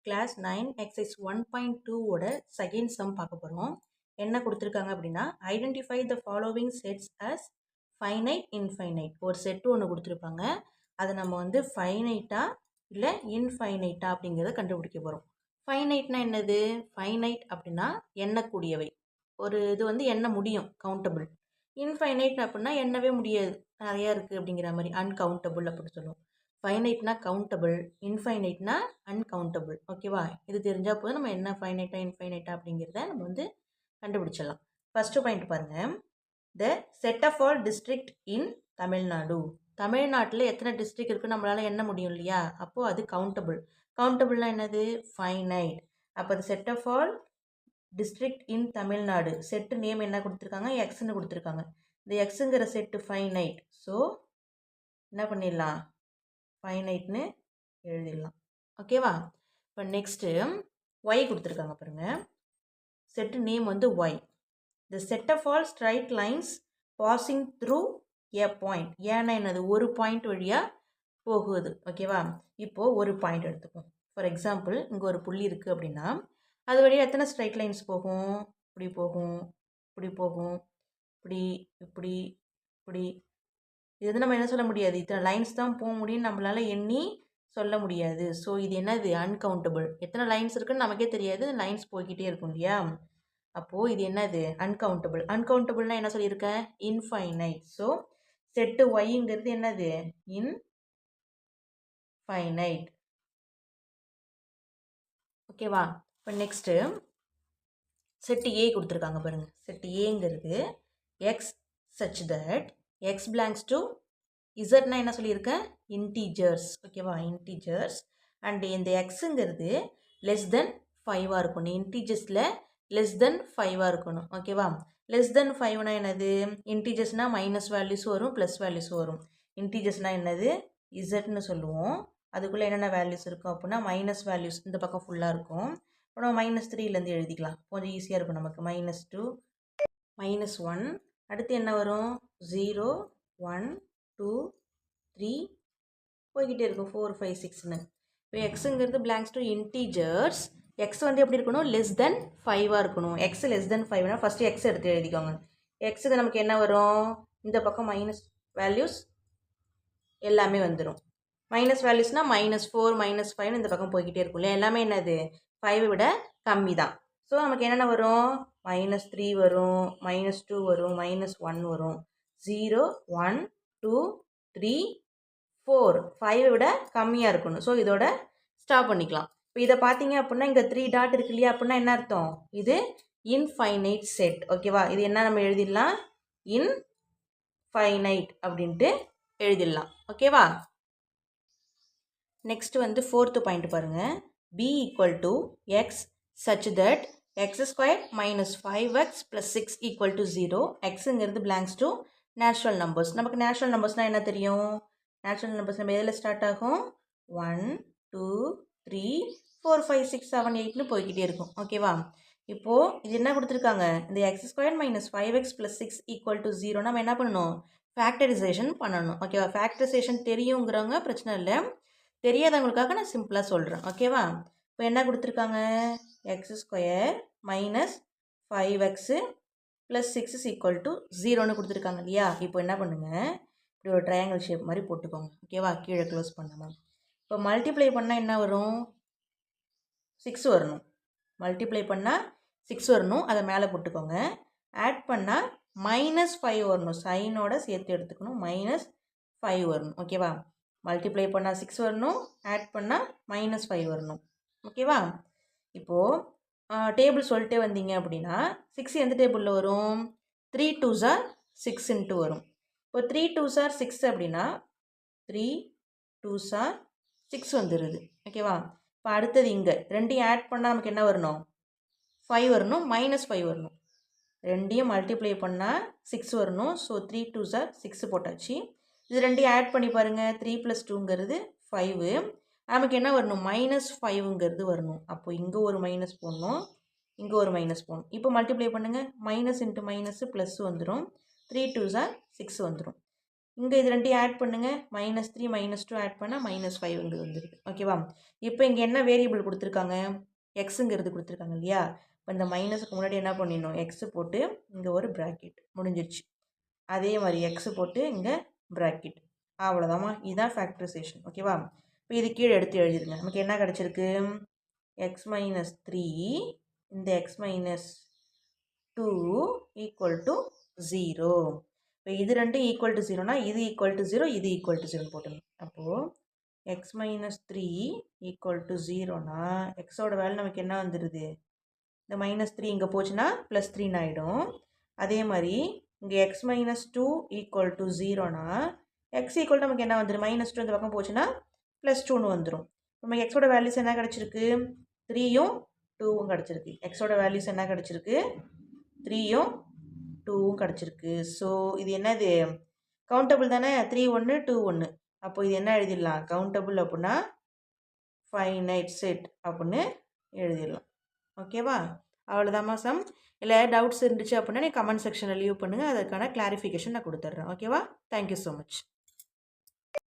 Class 9 exercise 1.2ஓட second sum பார்க்க போகிறோம். என்ன கொடுத்துருக்காங்க அப்படின்னா, identify the following sets as finite infinite. ஒரு செட்டு ஒன்று கொடுத்துருப்பாங்க. அதை நம்ம வந்து ஃபைனைட்டா இல்லை இன்ஃபைனைட்டா அப்படிங்கிறத கண்டுபிடிக்க போகிறோம். ஃபைனைட்னா என்னது? ஃபைனைட் அப்படின்னா எண்ணக்கூடியவை. ஒரு இது வந்து எண்ண முடியும், கவுண்டபிள். இன்ஃபைனைட் அப்படின்னா எண்ணவே முடியாது, நிறையா இருக்குது அப்படிங்கிற மாதிரி, அன்கவுண்டபிள் அப்படின்னு சொல்லுவோம். ஃபைனைட்னா கவுண்டபிள், இன்ஃபைனைட்னா அன்கவுண்டபிள். ஓகேவா? இது தெரிஞ்சால் போதும் நம்ம என்ன ஃபைனைட்டா இன்ஃபைனைட்டா அப்படிங்கிறத நம்ம வந்து கண்டுபிடிச்சிடலாம். ஃபஸ்ட்டு பாயிண்ட் பாருங்கள். The set of all district in Tamil Nadu. தமிழ்நாட்டில் எத்தனை டிஸ்ட்ரிக்ட் இருக்குன்னு நம்மளால் எண்ண முடியும் இல்லையா? அப்போது அது கவுண்டபிள். கவுண்டபிள்னா என்னது? ஃபைனைட். அப்போ அது set of all district in Tamil Nadu. Set name என்ன கொடுத்துருக்காங்க? எக்ஸ்ன்னு கொடுத்துருக்காங்க. இந்த எக்ஸுங்கிற செட்டு ஃபைனைட். ஸோ என்ன பண்ணிடலாம்? ஃபைனைட்னு எழுதிடலாம். ஓகேவா? இப்போ நெக்ஸ்ட்டு ஒய் கொடுத்துருக்காங்க பாருங்கள். செட்டு நேம் வந்து y. The set of all straight lines passing through a point. ஏன்னா என்னது? ஒரு பாயிண்ட் வழியாக போகுது. ஓகேவா? இப்போது ஒரு பாயிண்ட் எடுத்துப்போம். ஃபார் எக்ஸாம்பிள், இங்கே ஒரு புள்ளி இருக்குது அப்படின்னா அது வழியாக எத்தனை ஸ்ட்ரைட் லைன்ஸ் போகும்? இப்படி போகும், இப்படி போகும், இப்படி, இப்படி, இப்படி. இது வந்து நம்ம என்ன சொல்ல முடியாது, இத்தனை லைன்ஸ் தான் போக முடியும் நம்மளால் எண்ணி சொல்ல முடியாது. ஸோ இது என்னது? அன்கவுண்டபிள். எத்தனை லைன்ஸ் இருக்குன்னு நமக்கே தெரியாது, லைன்ஸ் போய்கிட்டே இருக்கும் இல்லையா? அப்போது இது என்னது? அன்கவுண்டபிள். அன்கவுண்டபிள்னா என்ன சொல்லியிருக்கேன்? இன்ஃபைனைட். ஸோ செட்டு ஒய்ங்கிறது என்னது? இன்ஃபைனைட். ஓகேவா? இப்போ நெக்ஸ்ட்டு செட்டு ஏ கொடுத்துருக்காங்க பாருங்கள். செட்டு ஏங்கிறது x such that x belongs to இசட்னா என்ன சொல்லியிருக்கேன்? இன்டீஜர்ஸ். ஓகேவா? இன்டீஜர்ஸ். அண்ட் இந்த எக்ஸுங்கிறது லெஸ் தென் 5ஆக இருக்கணும். இன்டீஜர்ஸில் லெஸ் தென் 5ஆக இருக்கணும். ஓகேவா? லெஸ் தென் 5னா என்னது? இன்டீஜர்ஸ்னால் மைனஸ் வேல்யூஸ் வரும், ப்ளஸ் வேல்யூஸ் வரும். இன்டீஜர்ஸ்னால் என்னது? இசட்னு சொல்லுவோம். அதுக்குள்ளே என்னென்ன வேல்யூஸ் இருக்கும் அப்படின்னா மைனஸ் வேல்யூஸ் இந்த பக்கம் ஃபுல்லாக இருக்கும். இப்போ நம்ம -3லேருந்து எழுதிக்கலாம், கொஞ்சம் ஈஸியாக இருக்கும் நமக்கு. -2, -1. அடுத்து என்ன வரும்? 0, 1, 2, 3 போய்கிட்டே இருக்கும், 4, 5, 6ன்னு. இப்போ எக்ஸுங்கிறது பிலாங்ஸ் டு இன்டீஜர்ஸ். எக்ஸ் வந்து எப்படி இருக்கணும்? லெஸ் தென் 5ஆக இருக்கணும். எக்ஸ் லெஸ் தென் 5னா ஃபஸ்ட்டு எக்ஸ் எடுத்து எழுதிக்கோங்க. எக்ஸுக்கு நமக்கு என்ன வரும்? இந்த பக்கம் மைனஸ் வேல்யூஸ் எல்லாமே வந்துடும். மைனஸ் வேல்யூஸ்னால் -4, -5 இந்த பக்கம் போய்கிட்டே இருக்கும் இல்லையா? எல்லாமே என்னது? 5 விட கம்மி தான். ஸோ நமக்கு என்னென்ன வரும்? -3 வரும், -2 வரும், -1 வரும், 0, 1, 2, 3, 4. 5 விட கம்மியாக இருக்கணும். ஸோ இதோட ஸ்டாப் பண்ணிக்கலாம். இப்போ இதை பார்த்தீங்க அப்படின்னா இங்கே 3 டாட் இருக்கு இல்லையா? அப்படின்னா என்ன அர்த்தம்? இது இன்ஃபைனைட் செட். ஓகேவா? இது என்ன நம்ம எழுதிடலாம்? இன்ஃபைனைட் அப்படின்ட்டு எழுதிடலாம். ஓகேவா? நெக்ஸ்ட்டு வந்து 4th பாயிண்ட் பாருங்கள். b equal to x such that x² - 5x + 6 = 0. எக்ஸுங்கிறது பிலாங்ஸ் டு நேச்சுரல் நம்பர்ஸ். நமக்கு நேச்சுரல் நம்பர்ஸ்னால் என்ன தெரியும்? நேச்சுரல் நம்பர்ஸ் நம்ம எதில் ஸ்டார்ட் ஆகும்? 1, 2, 3, 4, 5, 6, 7, 8ன்னு போய்கிட்டே இருக்கும். ஓகேவா? இப்போது இது என்ன கொடுத்துருக்காங்க? இந்த x² - 5x + 6 = 0 நம்ம என்ன பண்ணணும்? ஃபேக்டரைசேஷன் பண்ணணும். ஓகேவா? ஃபேக்டரைசேஷன் தெரியுங்கிறவங்க பிரச்சனை இல்லை, தெரியாதவங்களுக்காக நான் சிம்பிளாக சொல்கிறேன். ஓகேவா? இப்போ என்ன கொடுத்துருக்காங்க? x² - 5x + 6 = 0ன்னு கொடுத்துருக்காங்க இல்லையா? இப்போ என்ன பண்ணுங்கள்? இப்படி ஒரு ட்ரையாங்கிள் ஷேப் மாதிரி போட்டுக்கோங்க. ஓகேவா? கீழே க்ளோஸ் பண்ணாமல். இப்போ மல்டிப்ளை பண்ணால் என்ன வரும்? 6 வரணும். மல்டிப்ளை பண்ணால் 6 வரணும், அதை மேலே போட்டுக்கோங்க. ஆட் பண்ணால் -5 வரணும். சைனோட சேர்த்து எடுத்துக்கணும். -5 வரணும். ஓகேவா? மல்டிப்ளை பண்ணால் 6 வரணும், ஆட் பண்ணால் -5 வரணும். ஓகேவா? இப்போது டேபிள் சொல்லிட்டே வந்தீங்க அப்படின்னா 6 எந்த டேபிளில் வரும்? 3 2s are 6 வரும். இப்போ 3 2s are 6 அப்படின்னா 3 2s are 6 வந்துடுது. ஓகேவா? இப்போ அடுத்தது இங்கே ரெண்டையும் ஆட் பண்ணால் நமக்கு என்ன வரணும்? 5 வரணும், -5 வரணும். ரெண்டையும் மல்டிப்ளை பண்ணால் 6 வரணும். ஸோ 3 2s are 6 போட்டாச்சு. இது ரெண்டையும் ஆட் பண்ணி பாருங்கள். 3 + 2ங்கிறது 5. நமக்கு என்ன வரணும்? -5ங்கிறது வரணும். அப்போ இங்கே ஒரு மைனஸ் போடணும், இங்கே ஒரு மைனஸ் போடணும். இப்போ மல்டிப்ளை பண்ணுங்கள். -× - ப்ளஸ் வந்துடும். 3 2s are 6 வந்துடும். இங்கே இது ரெண்டையும் ஆட் பண்ணுங்கள். -3 -2 ஆட் பண்ணால் -5 இங்கே வந்துடுது. ஓகேவா? இப்போ இங்கே என்ன வேரியபிள் கொடுத்துருக்காங்க? எக்ஸுங்கிறது கொடுத்துருக்காங்க இல்லையா? இப்போ இந்த மைனஸுக்கு முன்னாடி என்ன பண்ணிடணும்? எக்ஸு போட்டு இங்கே ஒரு ப்ராக்கெட் முடிஞ்சிருச்சு. அதே மாதிரி எக்ஸு போட்டு இங்கே ப்ராக்கெட். அவ்வளோதாம்மா. இதுதான் ஃபேக்டரைசேஷன். ஓகேவா? இப்போ இது கீழே எடுத்து எழுதிடுங்க. நமக்கு என்ன கிடச்சிருக்கு? x-3 இந்த x-2 ஈக்குவல் டு 0. இப்போ இது ரெண்டும் ஈக்குவல் டு 0னா இது ஈக்குவல் டு 0, இது ஈக்குவல் டு 0 போட்டுங்க. அப்போது x-3 ஈக்குவல் டு 0னா எக்ஸோட வேல்யூ நமக்கு என்ன வந்துடுது? இந்த -3 இங்கே போச்சுன்னா +3 ஆகிடும். அதே மாதிரி இங்கே x-2 ஈக்குவல் டு 0னா x ஈக்குவல் நமக்கு என்ன வந்துடும்? -2 இந்த பக்கம் போச்சுன்னா +2ன்னு வந்துடும். நமக்கு எக்ஸோட வேல்யூஸ் என்ன கிடச்சிருக்கு? 3யும் 2வும் கிடச்சிருக்கு. எக்ஸோட வேல்யூஸ் என்ன கிடச்சிருக்கு? 3யும் 2வும் கிடச்சிருக்கு. ஸோ இது என்னது? கவுண்டபிள் தானே? 3 1 2 1. அப்போ இது என்ன எழுதிடலாம்? கவுண்டபிள் அப்படின்னா ஃபைனைட் செட் அப்படின்னு எழுதிடலாம். ஓகேவா? அவ்வளோதாம்மா சம். இல்லை டவுட்ஸ் இருந்துச்சு அப்படின்னா நீ கமெண்ட் செக்ஷனில் லீவ் பண்ணுங்கள். அதுக்கான கிளாரிஃபிகேஷன் நான் கொடுத்துட்றேன். ஓகேவா? Thank you so much.